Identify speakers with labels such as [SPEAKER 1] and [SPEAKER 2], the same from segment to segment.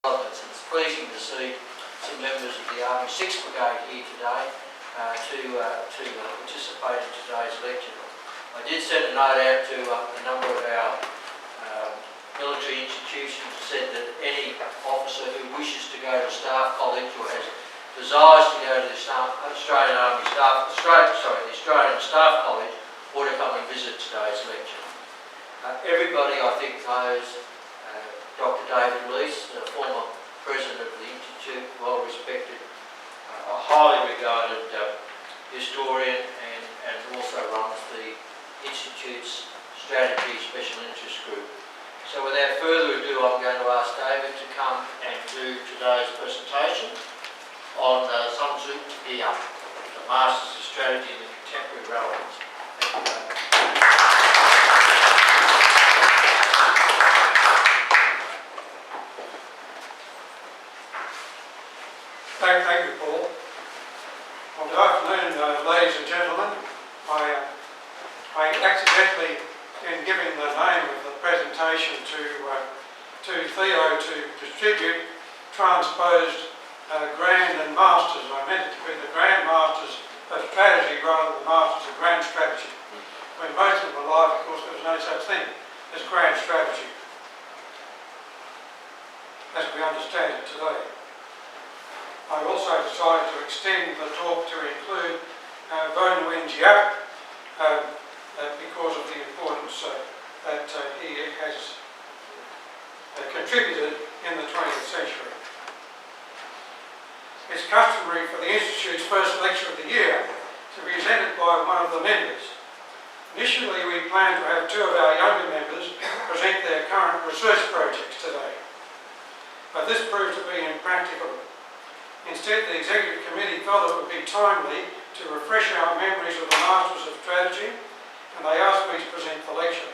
[SPEAKER 1] Relevance. It's pleasing to see some members of the Army 6th Brigade here today to participate in today's lecture. I did send a note out to a number of our military institutions and said that any officer who wishes to go to Staff College or desires to go to the Australian Staff College ought to come and visit today's lecture. Everybody, I think, knows Dr. David Leece, the former president of the Institute, well respected, a highly regarded historian and also runs the Institute's Strategy Special Interest Group. So without further ado, I'm going to ask David to come and do today's presentation on Sun Tzu, Giáp, the Masters of Strategy in the Contemporary Relevance. Thank you, David.
[SPEAKER 2] Thank you, Paul. Well, good afternoon, ladies and gentlemen. I accidentally, in giving the name of the presentation to Theo to distribute, transposed Grand and Masters. I meant it to be the Grand Masters of Strategy rather than Masters of Grand Strategy. When most of my life, of course, there was no such thing as Grand Strategy, as we understand it today. I also decided to extend the talk to include Giáp because of the importance that he has contributed in the 20th century. It's customary for the Institute's first lecture of the year to be presented by one of the members. Initially, we planned to have two of our younger members present their current research projects today, but this proved to be impracticable. Instead, the Executive Committee felt it would be timely to refresh our memories of the Masters of Strategy, and they asked me to present the lecture.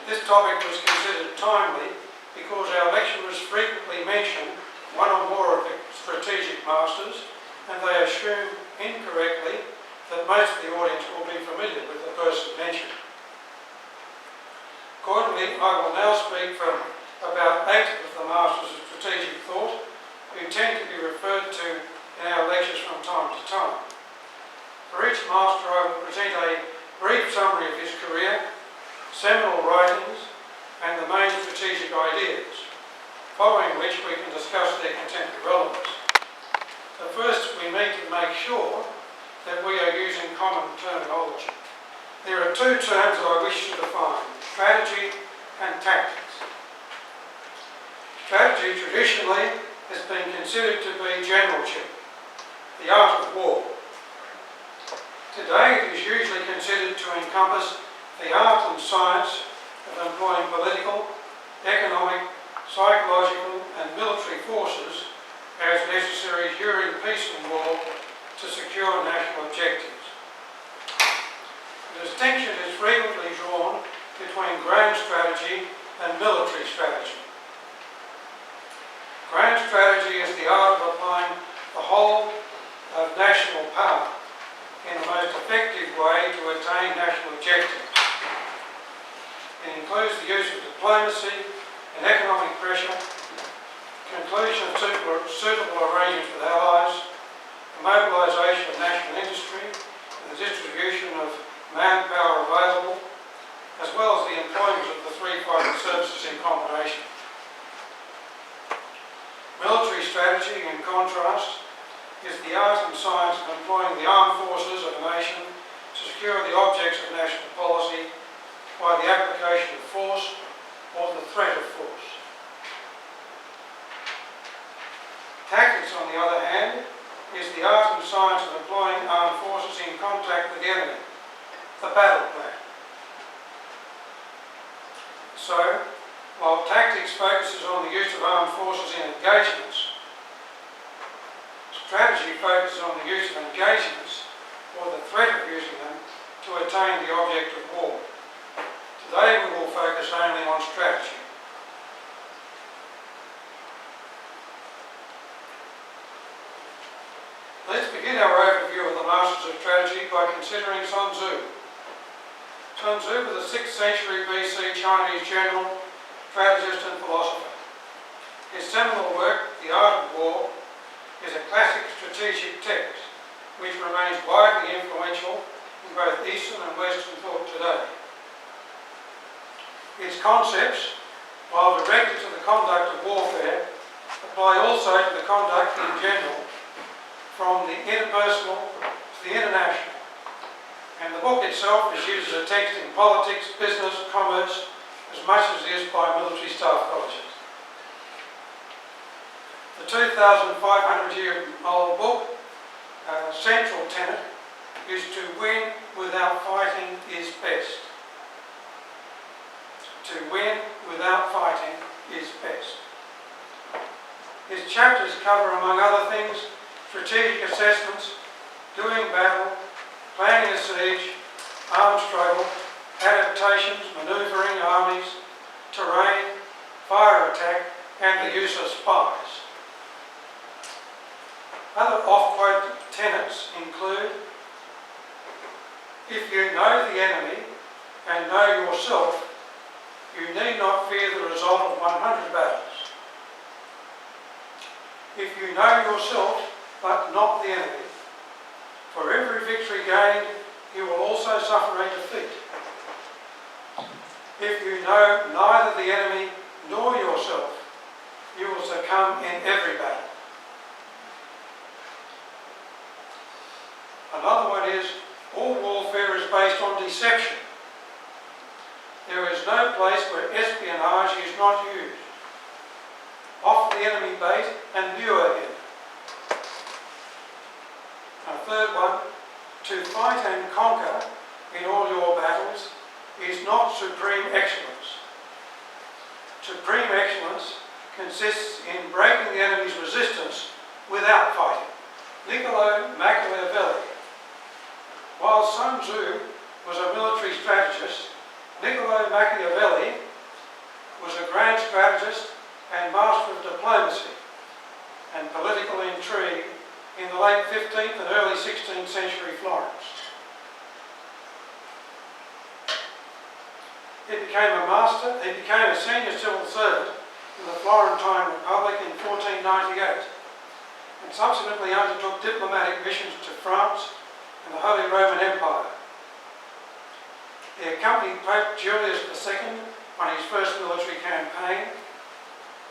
[SPEAKER 2] This topic was considered timely because our lecturers frequently mention one or more of the strategic masters, and they assume incorrectly that most of the audience will be familiar with the person mentioned. Accordingly, I will now speak from about 8 of the Masters of Strategic Thought, who tend to be referred to in our lectures from time to time. For each master, I will present a brief summary of his career, seminal writings, and the main strategic ideas, following which we can discuss their contemporary relevance. But first, we need to make sure that we are using common terminology. There are two terms that I wish to define: strategy and tactics. Strategy traditionally has been considered to be generalship, the art of war. Today it is usually considered to encompass the art and science of employing political, economic, psychological and military forces as necessary during peace and war to secure national objectives. The distinction is frequently drawn between grand strategy and military strategy. Grand strategy is the art of applying the whole of national power in the most effective way to attain national objectives. It includes the use of diplomacy and economic pressure, conclusion of suitable arrangements with allies, the mobilisation of national industry, and the distribution of manpower available, as well as the employment of the three fighting services in combination. Military strategy, in contrast, is the art and science of employing the armed forces of a nation to secure the objects of national policy by the application of force or the threat of force. Tactics, on the other hand, is the art and science of employing armed forces in contact with the enemy, the battle plan. So, while tactics focuses on the use of armed forces in engagements, strategy focuses on the use of engagements or the threat of using them to attain the object of war. Today we will focus only on strategy. Let's begin our overview of the Masters of Strategy by considering Sun Tzu. Sun Tzu was a 6th century BC Chinese general, strategist and philosopher. His seminal work, The Art of War, is a classic strategic text which remains widely influential in both Eastern and Western thought today. Its concepts, while directed to the conduct of warfare, apply also to the conduct in general, from the interpersonal to the international. And the book itself is used as a text in politics, business, commerce, as much as it is by military staff colleges. The 2,500-year-old book, central tenet, is to win without fighting is best. To win without fighting is best. His chapters cover, among other things, strategic assessments, doing battle, planning a siege, armed struggle, adaptations, manoeuvring armies, terrain, fire attack, and the use of spies. Other off-quote tenets include, if you know the enemy and know yourself, you need not fear the result of 100 battles. If you know yourself, but not the enemy, for every victory gained, you will also suffer a defeat. If you know neither the enemy nor yourself, you will succumb in every battle. Another one is, all warfare is based on deception. There is no place where espionage is not used. Off the enemy bait and lure him. A third one, to fight and conquer in all your battles is not supreme excellence. Supreme excellence consists in breaking the enemy's resistance without fighting. NICCOLÒ Machiavelli. While Sun Tzu was a military strategist, NICCOLÒ Machiavelli was a grand strategist and master of diplomacy and political intrigue in the late 15th and early 16th century Florence. He became a senior civil servant in the Florentine Republic in 1498 and subsequently undertook diplomatic missions to France and the Holy Roman Empire. He accompanied Pope Giulius II on his first military campaign,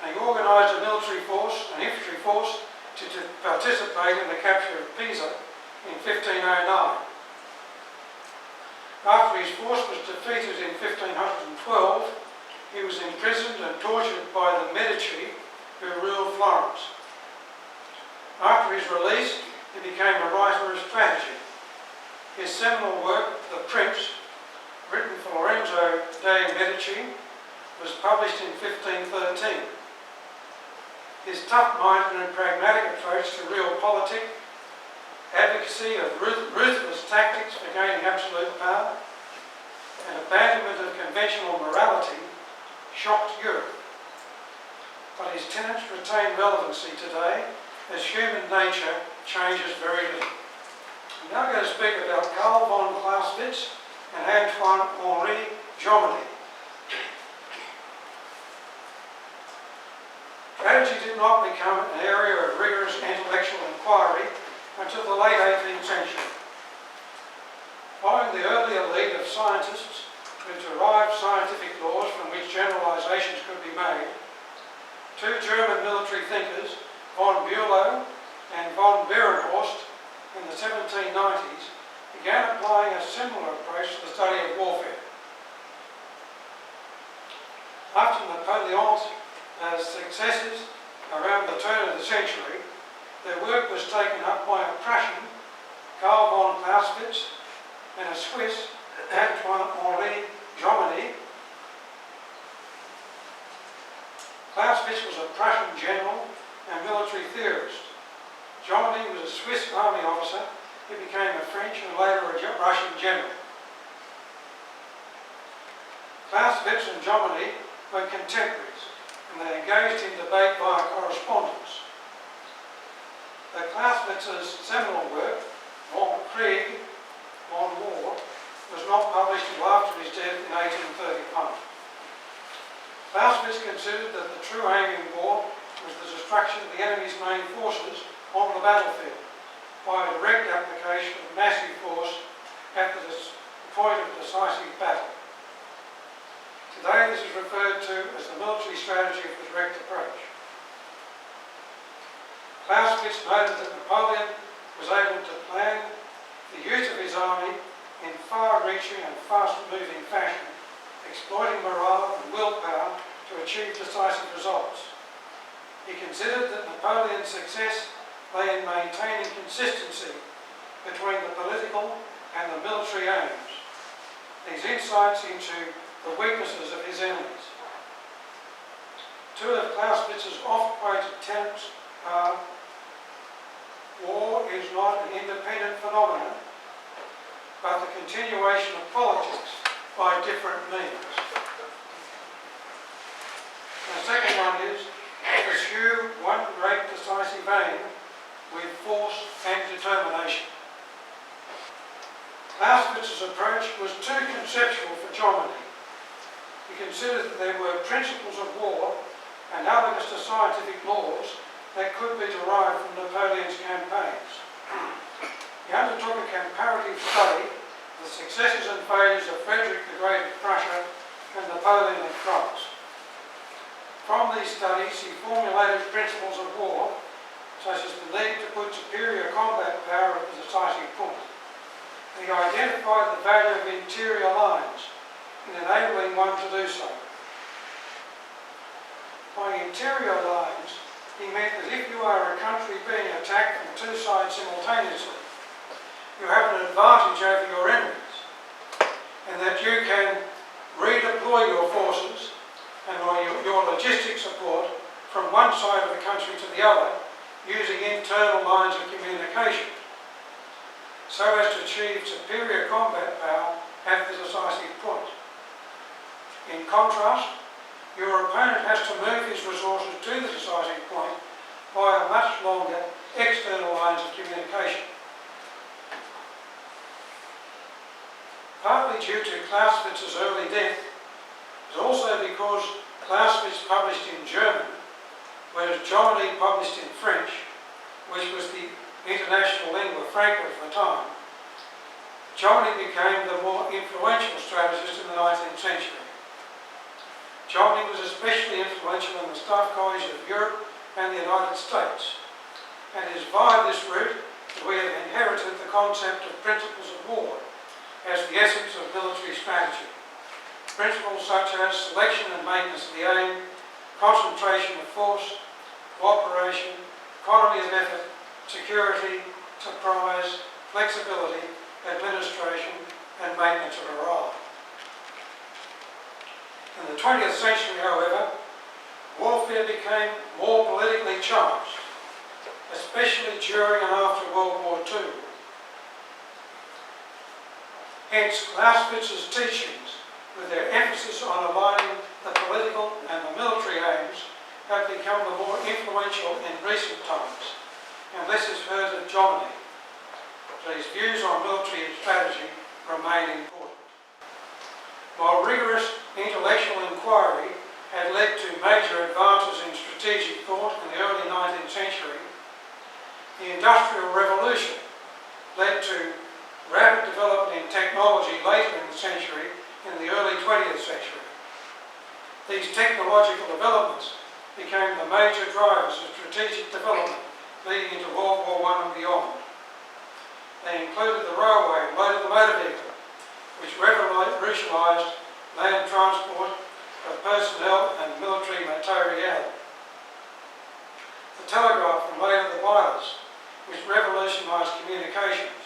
[SPEAKER 2] and he organised a military force, an infantry force, to participate in the capture of Pisa in 1509. After his force was defeated in 1512, he was imprisoned and tortured by the Medici, who ruled Florence. After his release, he became a writer of strategy. His seminal work, The Prince, written for Lorenzo de' Medici, was published in 1513. His tough-minded and pragmatic approach to realpolitik, advocacy of ruthless tactics for gaining absolute power, and abandonment of conventional morality shocked Europe. But his tenets retain relevancy today as human nature changes very little. I'm now going to speak about Carl von Clausewitz and Antoine-Henri Jomini. Strategy did not become an area of rigorous intellectual inquiry until the late 18th century. Following the early elite of scientists who derived scientific laws from which generalizations could be made, two German military thinkers, von Bülow and von Behrenhorst, in the 1790s, began applying a similar approach to the study of warfare. After Napoleon's successes around the turn of the century, their work was taken up by a Prussian, Carl von Clausewitz, and a Swiss, Antoine-Henri Jomini. Clausewitz was a Prussian general and military theorist. Jomini was a Swiss army officer who became a French and later a Russian general. Clausewitz and Jomini were contemporaries, and they engaged in debate via correspondence. But Clausewitz's seminal work, Von Krieg, on War, was not published until after his death in 1831. Clausewitz considered that the true aim in war was the destruction of the enemy's main forces on the battlefield by a direct application of massive force at the point of decisive battle. Today this is referred to as the military strategy of the direct approach. Clausewitz noted that Napoleon was able to plan the use of his army in far-reaching and fast-moving fashion, exploiting morale and willpower to achieve decisive results. He considered that Napoleon's success lay in maintaining consistency between the political and the military aims. These insights into the weaknesses of his enemies. Two of Clausewitz's oft-quoted tenets are: war is not an independent phenomenon, but the continuation of politics by different means. The second one is: pursue one great decisive aim with force and determination. Clausewitz's approach was too conceptual for Jomini. He considered that there were principles of war analogous to scientific laws that could be derived from Napoleon's campaigns. He undertook a comparative study of the successes and failures of Frederick the Great of Prussia and Napoleon of France. From these studies he formulated principles of war, such as the need to put superior combat power at the decisive point. He identified the value of interior lines in enabling one to do so. By interior lines, he meant that if you are a country being attacked from two sides simultaneously, you have an advantage over your enemies, and that you can redeploy your forces and your logistic support from one side of the country to the other using internal lines of communication, so as to achieve superior combat power at the decisive point. In contrast, your opponent has to move his resources to the decisive point via much longer external lines of communication. Partly due to Clausewitz's early death, but also because Clausewitz published in German, whereas Jomini published in French, which was the international lingua franca of the time. Jomini became the more influential strategist in the 19th century. Jomini was especially influential in the Staff College of Europe and the United States, and it is via this route that we have inherited the concept of principles of war as the essence of military strategy. Principles such as selection and maintenance of the aim, concentration of force, cooperation, economy of effort, security, surprise, flexibility, administration, and maintenance of morale. In the 20th century, however, warfare became more politically charged, especially during and after World War II. Hence, Clausewitz's teachings, with their emphasis on aligning the political and the military aims, have become the more influential in recent times, and less is heard of Jomini. But his views on military strategy remain important. While rigorous intellectual inquiry had led to major advances in strategic thought in the early 19th century, the Industrial Revolution led to rapid development in technology later in the century in the early 20th century. These technological developments became the major drivers of strategic development leading into World War I and beyond. They included the railway and motor vehicle, which revolutionised land transport of personnel and military materiel. The telegraph and later the wireless, which revolutionised communications.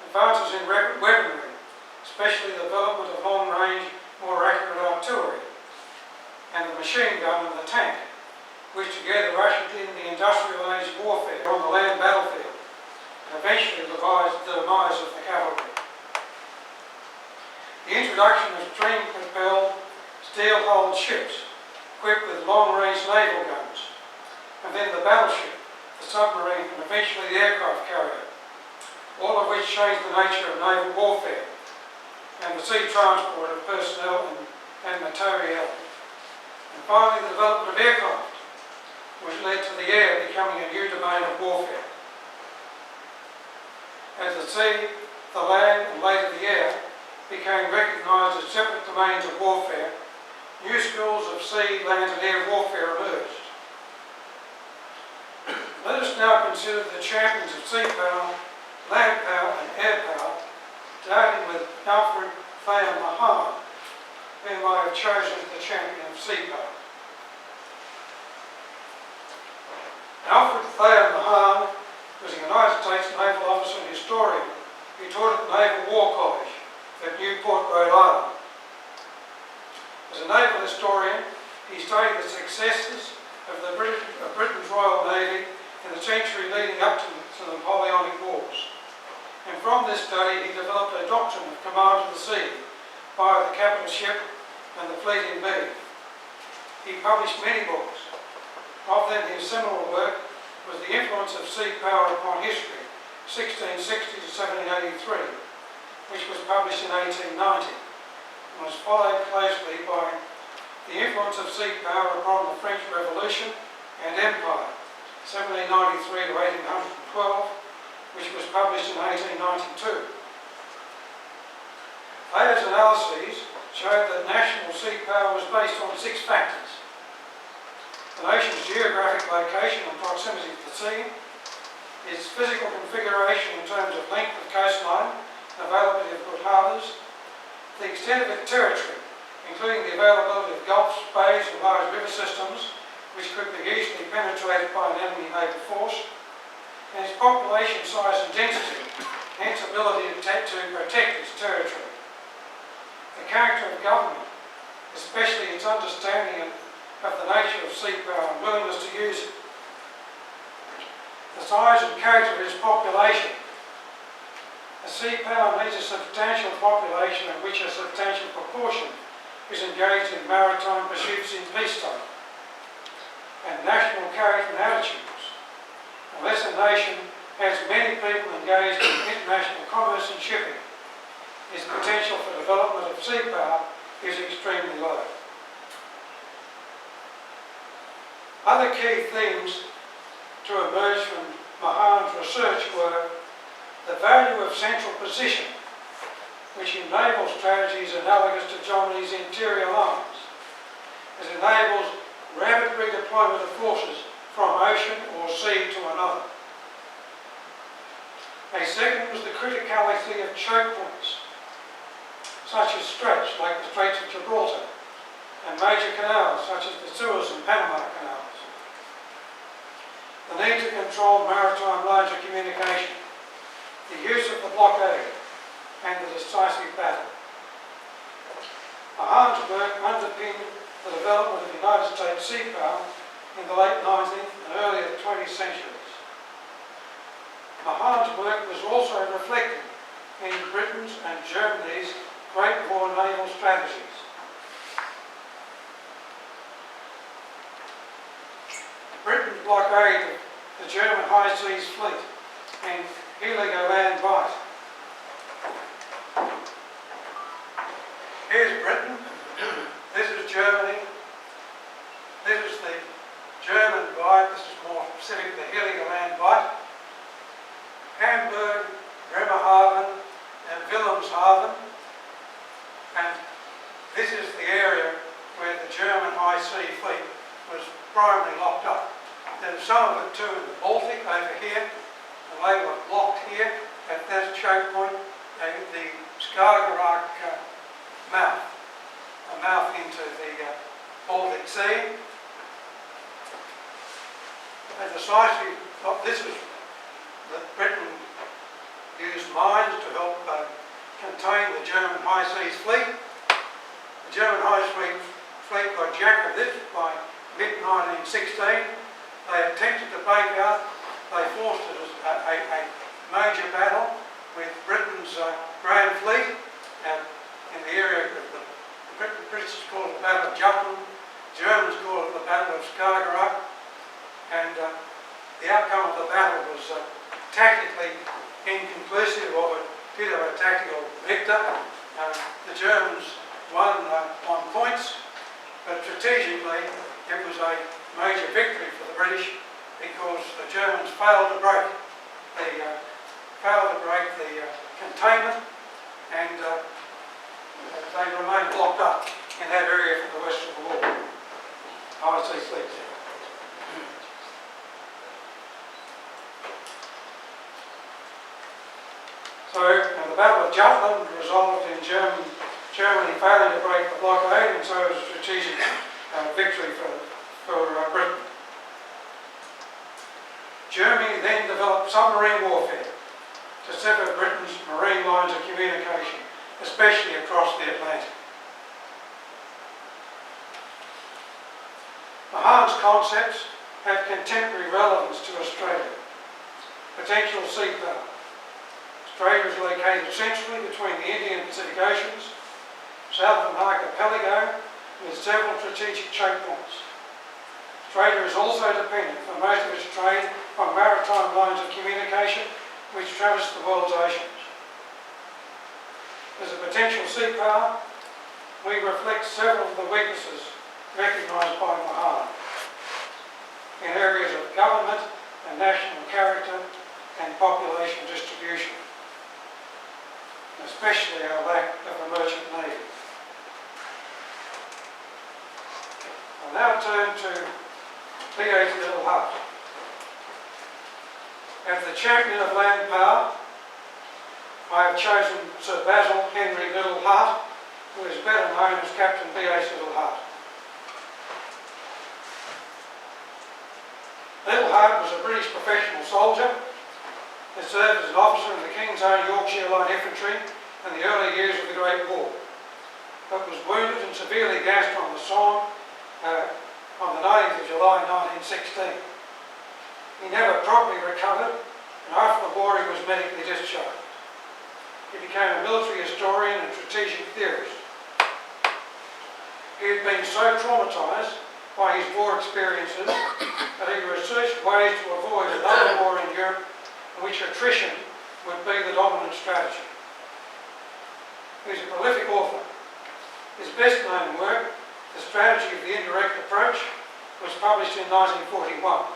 [SPEAKER 2] Advances in weaponry, especially the development of long-range, more accurate artillery, and the machine gun and the tank, which together ushered in the industrial age warfare on the land battlefield, and eventually the demise of the cavalry. The introduction of steam-propelled, steel-hulled ships, equipped with long-range naval guns, and then the battleship, the submarine, and eventually the aircraft carrier, all of which changed the nature of naval warfare and the sea transport of personnel and materiel. And finally, the development of aircraft, which led to the air becoming a new domain of warfare. As the sea, the land and later the air became recognised as separate domains of warfare, new schools of sea, land and air warfare emerged. Let us now consider the champions of sea power, land power and air power, starting with ALFRED MAHAN, whom I have chosen as the champion of sea power. ALFRED MAHAN was a United States naval officer and historian who taught at the Naval War College at Newport, Rhode Island. As a naval historian, he studied the successes of Britain's Royal Navy in the century leading up to the Napoleonic Wars. And from this study, he developed a doctrine of command of the sea via the capital ship and the fleet in being. He published many books. Of them, his seminal work was The Influence of Sea Power Upon History, 1660 to 1783, which was published in 1890, and was followed closely by The Influence of Sea Power Upon the French Revolution and Empire, 1793 to 1812, which was published in 1892. Thayer's analyses showed that national sea power was based on 6 factors: the nation's geographic location and proximity to the sea, its physical configuration in terms of length of coastline and availability of good harbours, the extent of its territory, including the availability of gulfs, bays and large river systems, which could be easily penetrated by an enemy naval force, and its population size and density, hence ability to protect its territory. The character of government, especially its understanding of the nature of sea power and willingness to use it. The size and character of its population. A sea power needs a substantial population of which a substantial proportion is engaged in maritime pursuits in peacetime. And national character and attitudes. Unless a nation has many people engaged in international commerce and shipping, its potential for development of sea power is extremely low. Other key themes to emerge from Mahan's research were the value of central position, which in naval strategy is analogous to Jomini's interior lines, as enables rapid redeployment of forces from ocean or sea to another. A second was the criticality of choke points, such as straits like the Straits of Gibraltar, and major canals such as the Suez and Panama canals. The need to control maritime lines of communication, the use of the blockade, and the decisive battle. Mahan's work underpinned the development of United States sea power in the late 19th and early 20th centuries. Mahan's work was also reflected in Britain's and Germany's Great War naval strategies. Britain's blockade of the German High Seas Fleet and Heligoland Bight. Here's Britain, this is Germany, this is the German Bight, this is more specific, the Heligoland Bight, Hamburg, Bremerhaven and Wilhelmshaven, and this is the area where the German High Sea Fleet was primarily locked up. There's some of it too in the Baltic over here, and they were locked here at this choke point, the Skagerrak mouth, a mouth into the Baltic Sea. And decisive, this is that Britain used mines to help contain the German High Seas Fleet. The German High Seas Fleet got jack of this by mid-1916. They attempted to break out. They forced a major battle with Britain's Grand Fleet in the area of the British call it the Battle of Jutland, Germans call it the Battle of Skagerrak, and the outcome of the battle was tactically inconclusive, or it did have a tactical victor. The Germans won on points, but strategically it was a major victory for the British because the Germans failed to break the containment, and they remained blocked up in that area for the rest of the war. I see fleets there. So the Battle of Jutland resulted in Germany failing to break the blockade, and so it was a strategic victory for Britain. Germany then developed submarine warfare to sever Britain's marine lines of communication, especially across the Atlantic. Mahan's concepts have contemporary relevance to Australia. Potential sea power. Australia is located centrally between the Indian and Pacific Oceans, south of an archipelago with several strategic choke points. Australia is also dependent for most of its trade on maritime lines of communication which traverse the world's oceans. As a potential sea power, we reflect several of the weaknesses recognised by Mahan in areas of government and national character and population distribution, especially our lack of a merchant navy. I'll now turn to Liddell HART. As the champion of land power, I have chosen Sir Basil Henry Liddell HART, who is better known as Captain B.H. Liddell HART. Liddell HART was a British professional soldier who served as an officer in the King's Own Yorkshire Line Infantry in the early years of the Great War, but was wounded and severely gassed on the Somme on the 19th of July 1916. He never properly recovered, and after the war he was medically discharged. He became a military historian and strategic theorist. He had been so traumatised by his war experiences that he researched ways to avoid another war in Europe in which attrition would be the dominant strategy. He was a prolific author. His best known work, The Strategy of the Indirect Approach, was published in 1941.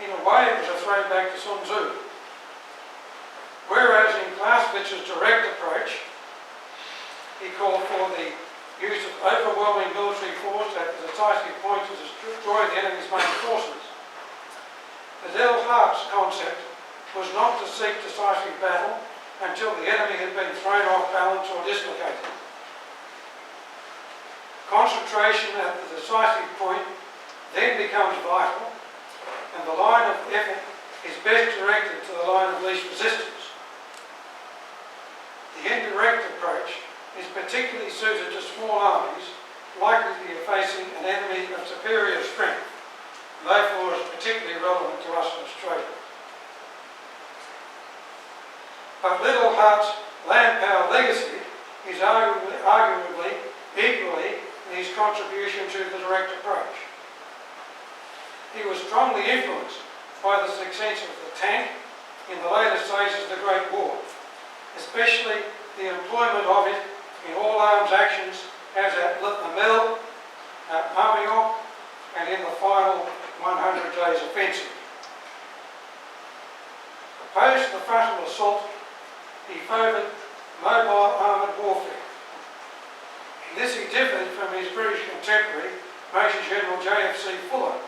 [SPEAKER 2] In a way, it was a throwback to Sun Tzu. Whereas in Clausewitz's direct approach, he called for the use of overwhelming military force at the decisive point to destroy the enemy's main forces. Liddell HART's concept was not to seek decisive battle until the enemy had been thrown off balance or dislocated. Concentration at the decisive point then becomes vital, and the line of effort is best directed to the line of least resistance. The indirect approach is particularly suited to small armies likely to be facing an enemy of superior strength, and therefore is particularly relevant to us in Australia. But Liddell HART's land power legacy is arguably equally in his contribution to the direct approach. He was strongly influenced by the success of the tank in the later stages of the Great War, especially the employment of it in all arms actions as at the Mill, at Amiens, and in the final 100 days offensive. Opposed to the frontal assault, he favoured mobile armoured warfare. In this he differed from his British contemporary, Major General J.F.C. Fuller.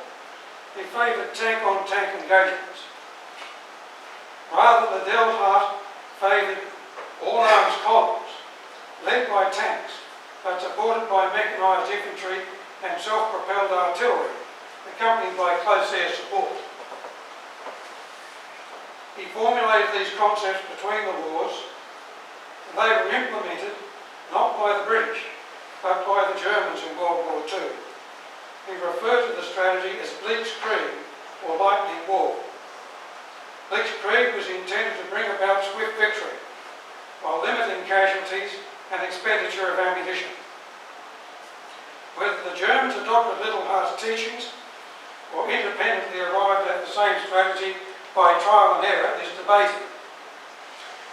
[SPEAKER 2] He favoured tank-on-tank engagements. Rather, Liddell HART favoured all-arms columns, led by tanks, but supported by mechanised infantry and self-propelled artillery, accompanied by close air support. He formulated these concepts between the wars, and they were implemented not by the British, but by the Germans in World War II. He referred to the strategy as Blitzkrieg, or lightning war. Blitzkrieg was intended to bring about swift victory, while limiting casualties and expenditure of ammunition. Whether the Germans adopted Liddell HART's teachings or independently arrived at the same strategy by trial and error is debated.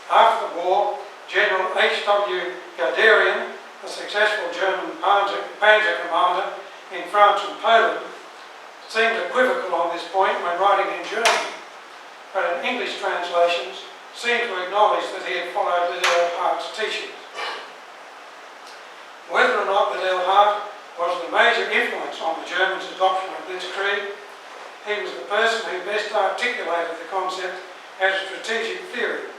[SPEAKER 2] After the war, General H.W. Guderian, the successful German panzer commander, in France and Poland seemed equivocal on this point when writing in German, but in English translations seemed to acknowledge that he had followed Liddell Hart's teachings. Whether or not Liddell Hart was the major influence on the Germans' adoption of Blitzkrieg, he was the person who best articulated the concept as a strategic theory,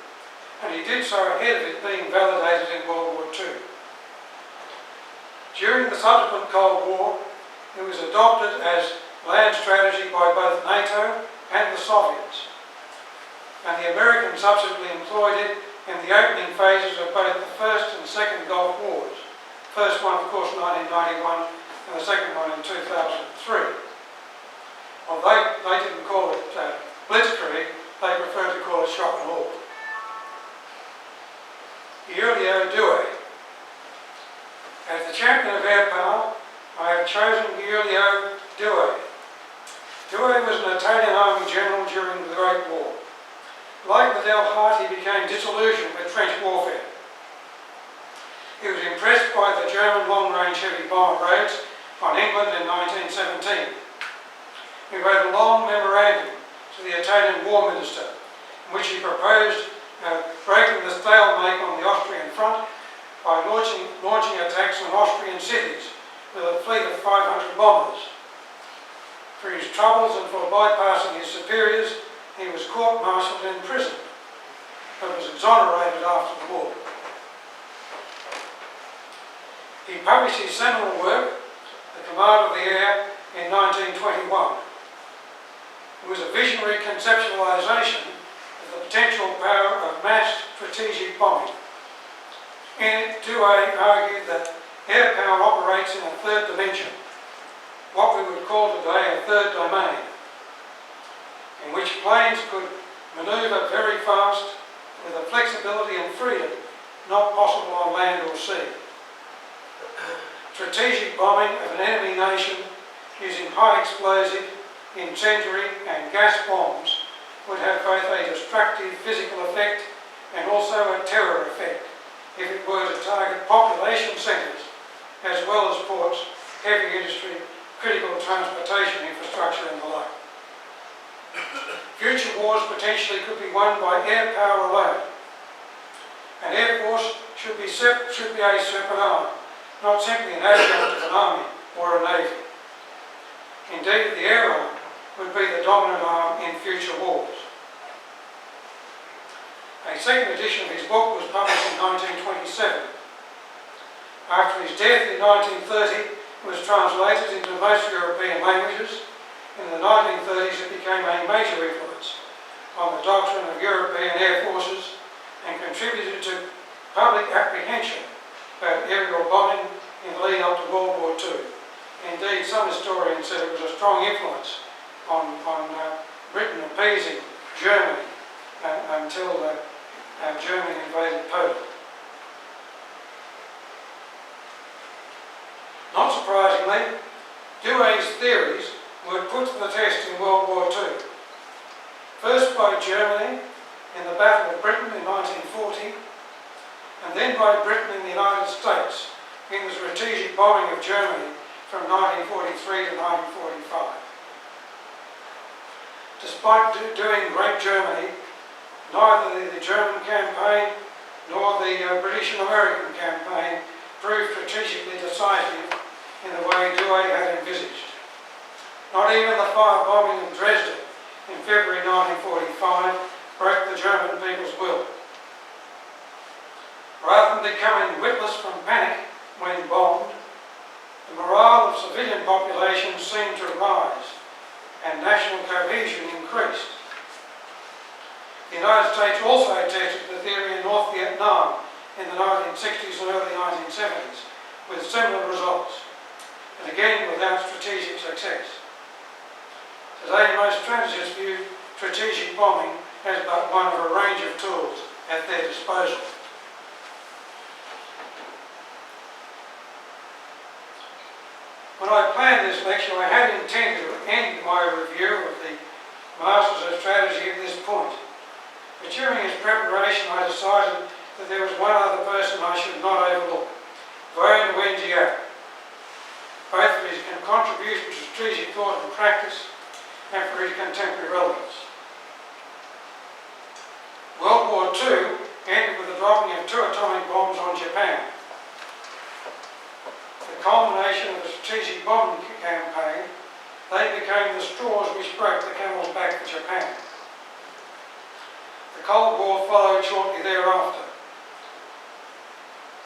[SPEAKER 2] and he did so ahead of it being validated in World War II. During the subsequent Cold War, it was adopted as land strategy by both NATO and the Soviets, and the Americans subsequently employed it in the opening phases of both the First and Second Gulf Wars. First one, of course, 1991, and the second one in 2003. Although they didn't call it Blitzkrieg, they preferred to call it shock and awe. GIULIO DOUHET. As the champion of air power, I have chosen GIULIO DOUHET. Douhet was an Italian army general during the Great War. Like Liddell Hart, he became disillusioned with trench warfare. He was impressed by the German long-range heavy bomber raids on England in 1917. He wrote a long memorandum to the Italian War Minister, in which he proposed breaking the stalemate on the Austrian front by launching attacks on Austrian cities with a fleet of 500 bombers. For his troubles and for bypassing his superiors, he was court-martialed and imprisoned, but was exonerated after the war. He published his seminal work, The Command of the Air, in 1921. It was a visionary conceptualisation of the potential power of mass strategic bombing. In it, Douhet argued that air power operates in a third dimension, what we would call today a third domain, in which planes could manoeuvre very fast with a flexibility and freedom not possible on land or sea. Strategic bombing of an enemy nation using high explosive, incendiary and gas bombs would have both a destructive physical effect and also a terror effect if it were to target population centres as well as ports, heavy industry, critical transportation infrastructure and the like. Future wars potentially could be won by air power alone. An air force should be a separate arm, not simply an adjunct of an army or a navy. Indeed, the air arm would be the dominant arm in future wars. A second edition of his book was published in 1927. After his death in 1930, it was translated into most European languages. In the 1930s, it became a major influence on the doctrine of European air forces and contributed to public apprehension about aerial bombing in the lead up to World War II. Indeed, some historians said it was a strong influence on Britain appeasing Germany until Germany invaded Poland. Not surprisingly, Douhet's theories were put to the test in World War II. First by Germany in the Battle of Britain in 1940, and then by Britain in the United States in the strategic bombing of Germany from 1943 to 1945. Despite doing great Germany, neither the German campaign nor the British and American campaign proved strategically decisive in the way Douhet had envisaged. Not even the firebombing of Dresden in February 1945 broke the German people's will. Rather than becoming witless from panic when bombed, the morale of civilian populations seemed to rise and national cohesion increased. The United States also tested the theory in North Vietnam in the 1960s and early 1970s with similar results, and again without strategic success. Today, most strategists view strategic bombing as but one of a range of tools at their disposal. When I planned this lecture, I had intended to end my review of the Masters of Strategy at this point. But during its preparation, I decided that there was one other person I should not overlook, Giap. Both of his strategic thought and practice, and for its contemporary relevance. World War II ended with the dropping of 2 atomic bombs on Japan. The culmination of the strategic bombing campaign, they became the straws which broke the camel's back for Japan. The Cold War followed shortly thereafter.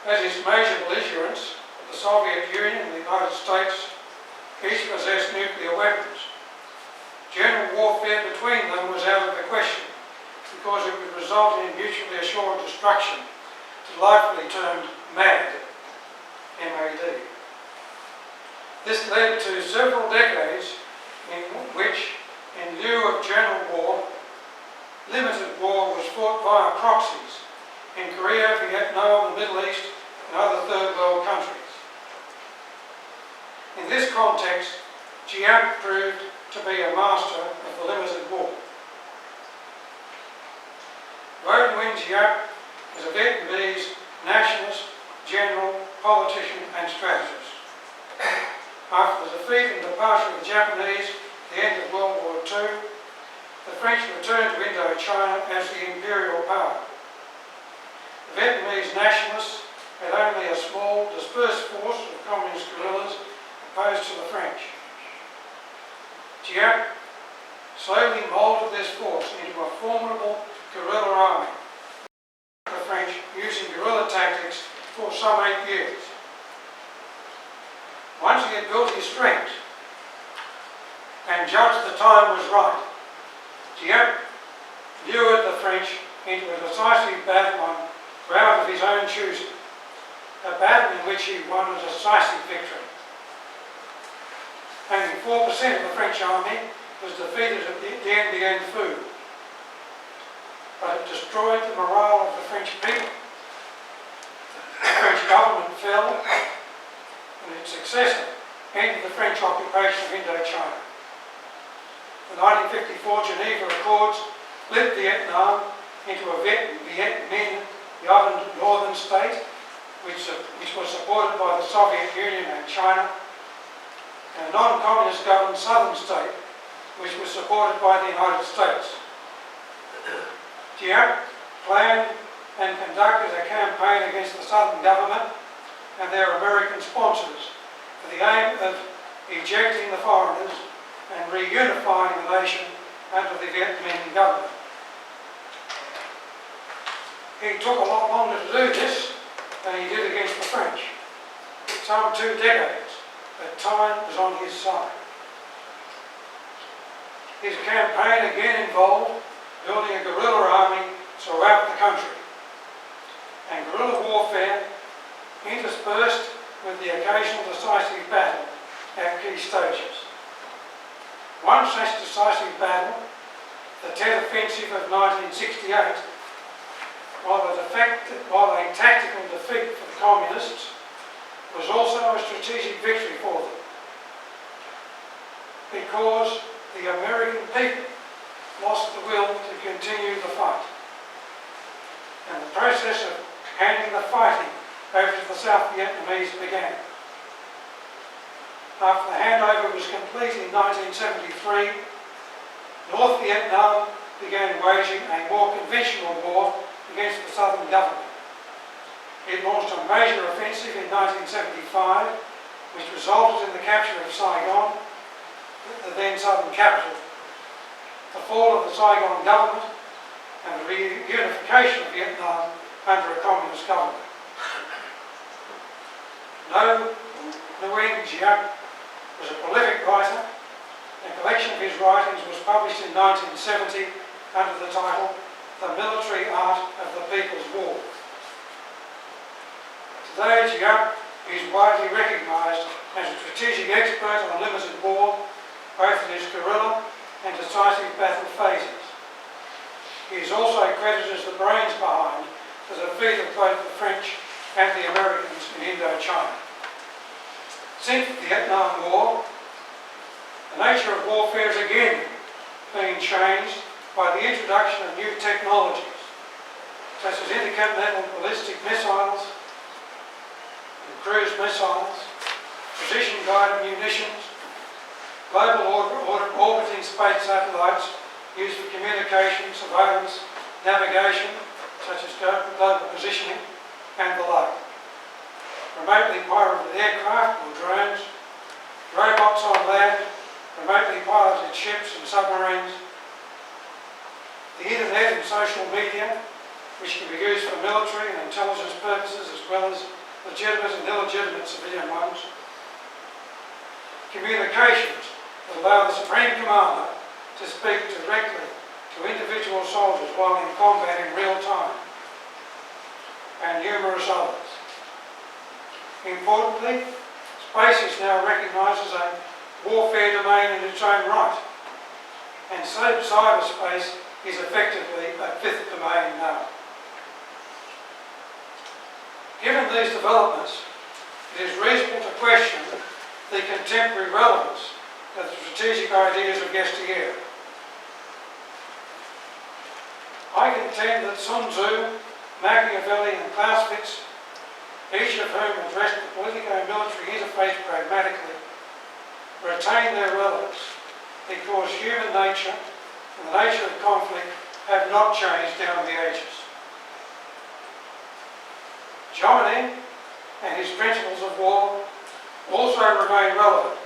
[SPEAKER 2] As its major belligerents, the Soviet Union and the United States each possessed nuclear weapons. General warfare between them was out of the question because it would result in mutually assured destruction, delightfully termed MAD, M-A-D. This led to several decades in which, in lieu of general war, limited war was fought via proxies in Korea, Vietnam, the Middle East and other third world countries. In this context, Giap proved to be a master of the limited war. Nguyen Giap is a Vietnamese nationalist, general, politician and strategist. After the defeat and departure of the Japanese at the end of World War II, the French returned to Indochina as the imperial power. The Vietnamese nationalists had only a small, dispersed force of communist guerrillas opposed to the French. Giap slowly moulded this force into a formidable guerrilla army, the French using guerrilla tactics for some 8 years. Once he had built his strength and judged the time was right, Giap lured the French into a decisive battle on ground of his own choosing, a battle in which he won a decisive victory. Only 4% of the French army was defeated at the Dien Phu, but it destroyed the morale of the French people. The French government fell, and its successor ended the French occupation of Indochina. The 1954 Geneva Accords split Vietnam into a Viet Minh governed northern state, which was supported by the Soviet Union and China, and a non-communist governed southern state, which was supported by the United States. Giap planned and conducted a campaign against the southern government and their American sponsors for the aim of ejecting the foreigners and reunifying the nation under the Viet Minh government. He took a lot longer to do this than he did against the French. Some 2 decades, but time was on his side. His campaign again involved building a guerrilla army throughout the country, and guerrilla warfare interspersed with the occasional decisive battle at key stages. One such decisive battle, the Tet Offensive of 1968, while a tactical defeat for the Communists, was also a strategic victory for them, because the American people lost the will to continue the fight, and the process of handing the fighting over to the South Vietnamese began. After the handover was complete in 1973, North Vietnam began waging a more conventional war against the southern government. It launched a major offensive in 1975, which resulted in the capture of Saigon, the then southern capital, the fall of the Saigon government, and the reunification of Vietnam under a communist government. Nguyen Giap was a prolific writer. A collection of his writings was published in 1970 under the title The Military Art of the People's War. Today, Giap is widely recognised as a strategic expert on limited war, both in its guerrilla and decisive battle phases. He is also credited as the brains behind the defeat of both the French and the Americans in Indochina. Since the Vietnam War, the nature of warfare has again been changed by the introduction of new technologies, such as intercontinental ballistic missiles and cruise missiles, precision-guided munitions, global orbiting space satellites used for communication, surveillance, navigation, such as global positioning, and the like. Remotely piloted aircraft or drones, robots on land, remotely piloted ships and submarines, the internet and social media, which can be used for military and intelligence purposes as well as legitimate and illegitimate civilian ones, communications that allow the Supreme Commander to speak directly to individual soldiers while in combat in real time, and numerous others. Importantly, space is now recognised as a warfare domain in its own right, and cyberspace is effectively a fifth domain now. Given these developments, it is reasonable to question the contemporary relevance of the strategic ideas of yesteryear. I contend that Sun Tzu, Machiavelli and Clausewitz, each of whom addressed the politico-military interface pragmatically, retain their relevance because human nature and the nature of conflict have not changed down the ages. Jomini and his principles of war also remain relevant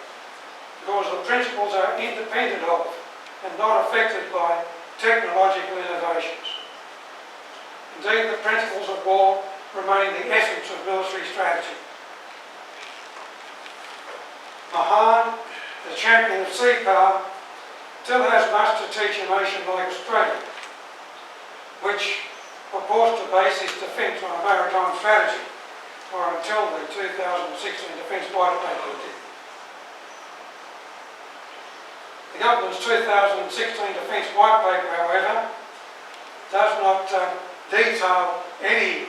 [SPEAKER 2] because the principles are independent of and not affected by technological innovations. Indeed, the principles of war remain the essence of military strategy. Mahan, the champion of sea power, still has much to teach a nation like Australia, which purports to base its defence on a maritime strategy, or until the 2016 Defence White Paper did. The government's 2016 Defence White Paper, however, does not detail any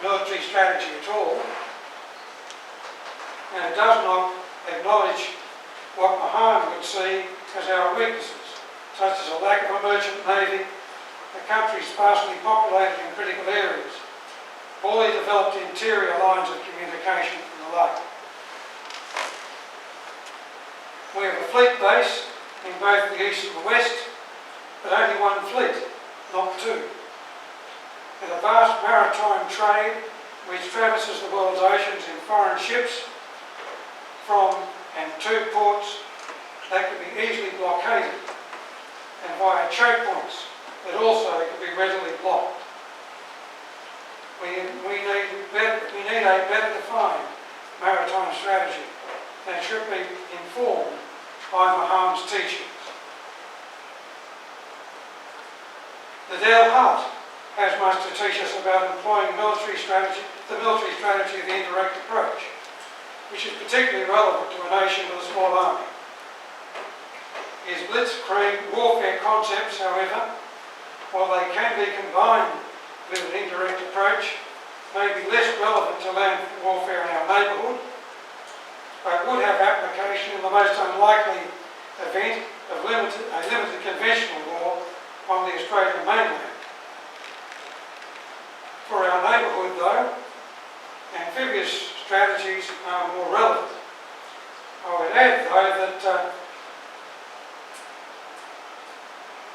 [SPEAKER 2] military strategy at all, and it does not acknowledge what Mahan would see as our weaknesses, such as a lack of a merchant navy, a country sparsely populated in critical areas, poorly developed interior lines of communication and the like. We have a fleet base in both the east and the west, but only one fleet, not two. And a vast maritime trade which traverses the world's oceans in foreign ships from and to ports that could be easily blockaded, and via choke points that also could be readily blocked. We need a better defined maritime strategy that should be informed by Mahan's teachings. LIDDELL HART has much to teach us about employing military strategy, the military strategy of the indirect approach, which is particularly relevant to a nation with a small army. His blitzkrieg warfare concepts, however, while they can be combined with an indirect approach, may be less relevant to land warfare in our neighbourhood, but would have application in the most unlikely event of a limited conventional war on the Australian mainland. For our neighbourhood, though, amphibious strategies are more relevant. I would add, though, that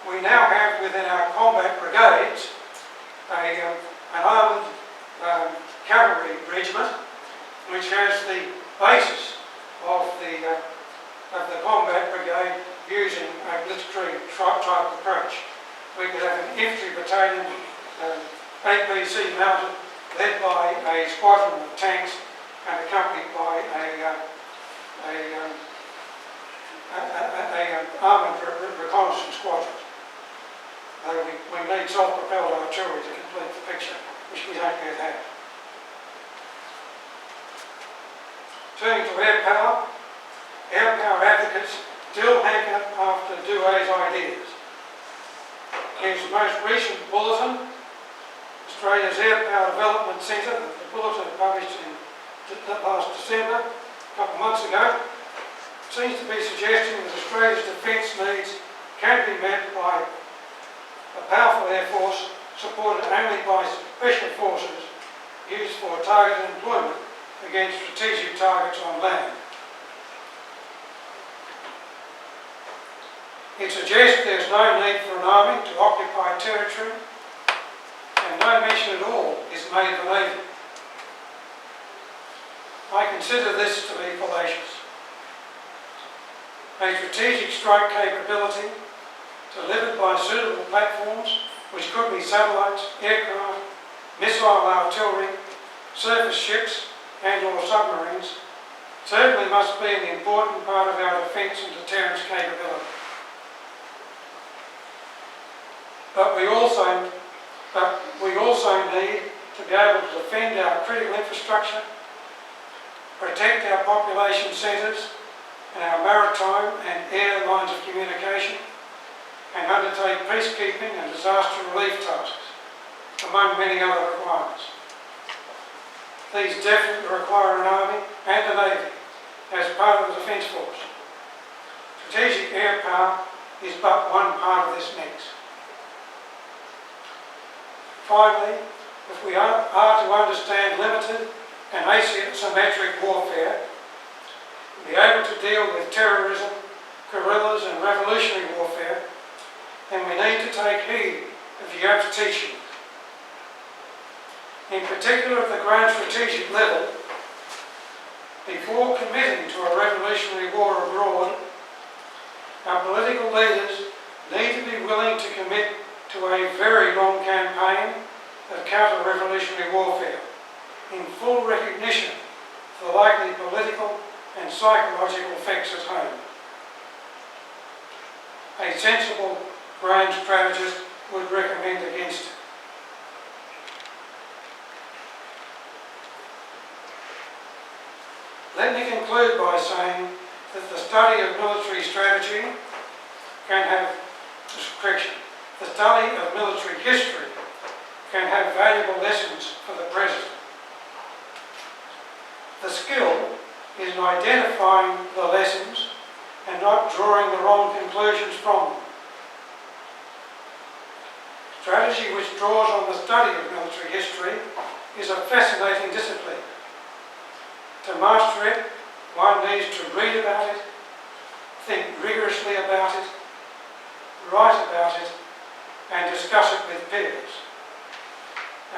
[SPEAKER 2] we now have within our combat brigades an armoured cavalry regiment which has the basis of the combat brigade using a blitzkrieg type approach. We could have an infantry battalion, APC mounted, led by a squadron of tanks and accompanied by an armoured reconnaissance squadron. We need self-propelled artillery to complete the picture, which we don't yet have. Turning to air power advocates still hanker after DOUHET's ideas. In his most recent bulletin, Australia's Air Power Development Centre, the bulletin published in last December, a couple of months ago, seems to be suggesting that Australia's defence needs can be met by a powerful air force supported only by special forces used for targeted employment against strategic targets on land. It suggests there's no need for an army to occupy territory, and no mention at all is made of a navy. I consider this to be fallacious. A strategic strike capability delivered by suitable platforms, which could be satellites, aircraft, missile artillery, surface ships and or submarines, certainly must be an important part of our defence and deterrence capability. But we also need to be able to defend our critical infrastructure, protect our population centres and our maritime and air lines of communication, and undertake peacekeeping and disaster relief tasks, among many other requirements. These definitely require an army and a navy as part of the Defence Force. Strategic air power is but one part of this mix. Finally, if we are to understand limited and asymmetric warfare, be able to deal with terrorism, guerrillas and revolutionary warfare, then we need to take heed of Giap's teaching. In particular at the grand strategic level, before committing to a revolutionary war abroad, our political leaders need to be willing to commit to a very long campaign of counter-revolutionary warfare, in full recognition of the likely political and psychological effects at home. A sensible grand strategist would recommend against it. Let me conclude by saying that the study of military strategy can have, the study of military history can have valuable lessons for the present. The skill is in identifying the lessons and not drawing the wrong conclusions from them. Strategy which draws on the study of military history is a fascinating discipline. To master it, one needs to read about it, think rigorously about it, write about it, and discuss it with peers.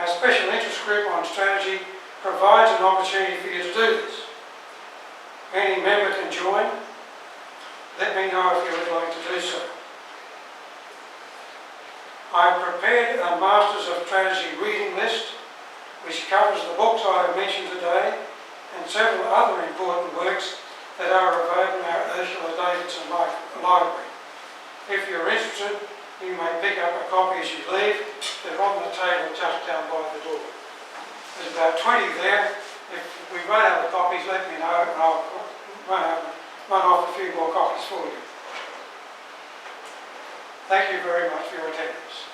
[SPEAKER 2] Our Special Interest Group on Strategy provides an opportunity for you to do this. Any member can join. Let me know if you would like to do so. I've prepared a Masters of Strategy reading list which covers the books I have mentioned today and several other important works that are available in our Ursula Davidson library. If you're interested, you may pick up a copy as you leave. They're on the table just down by the door. There's about 20 there. If we run out of copies, let me know and I'll run off a few more copies for you. Thank you very much for your attendance.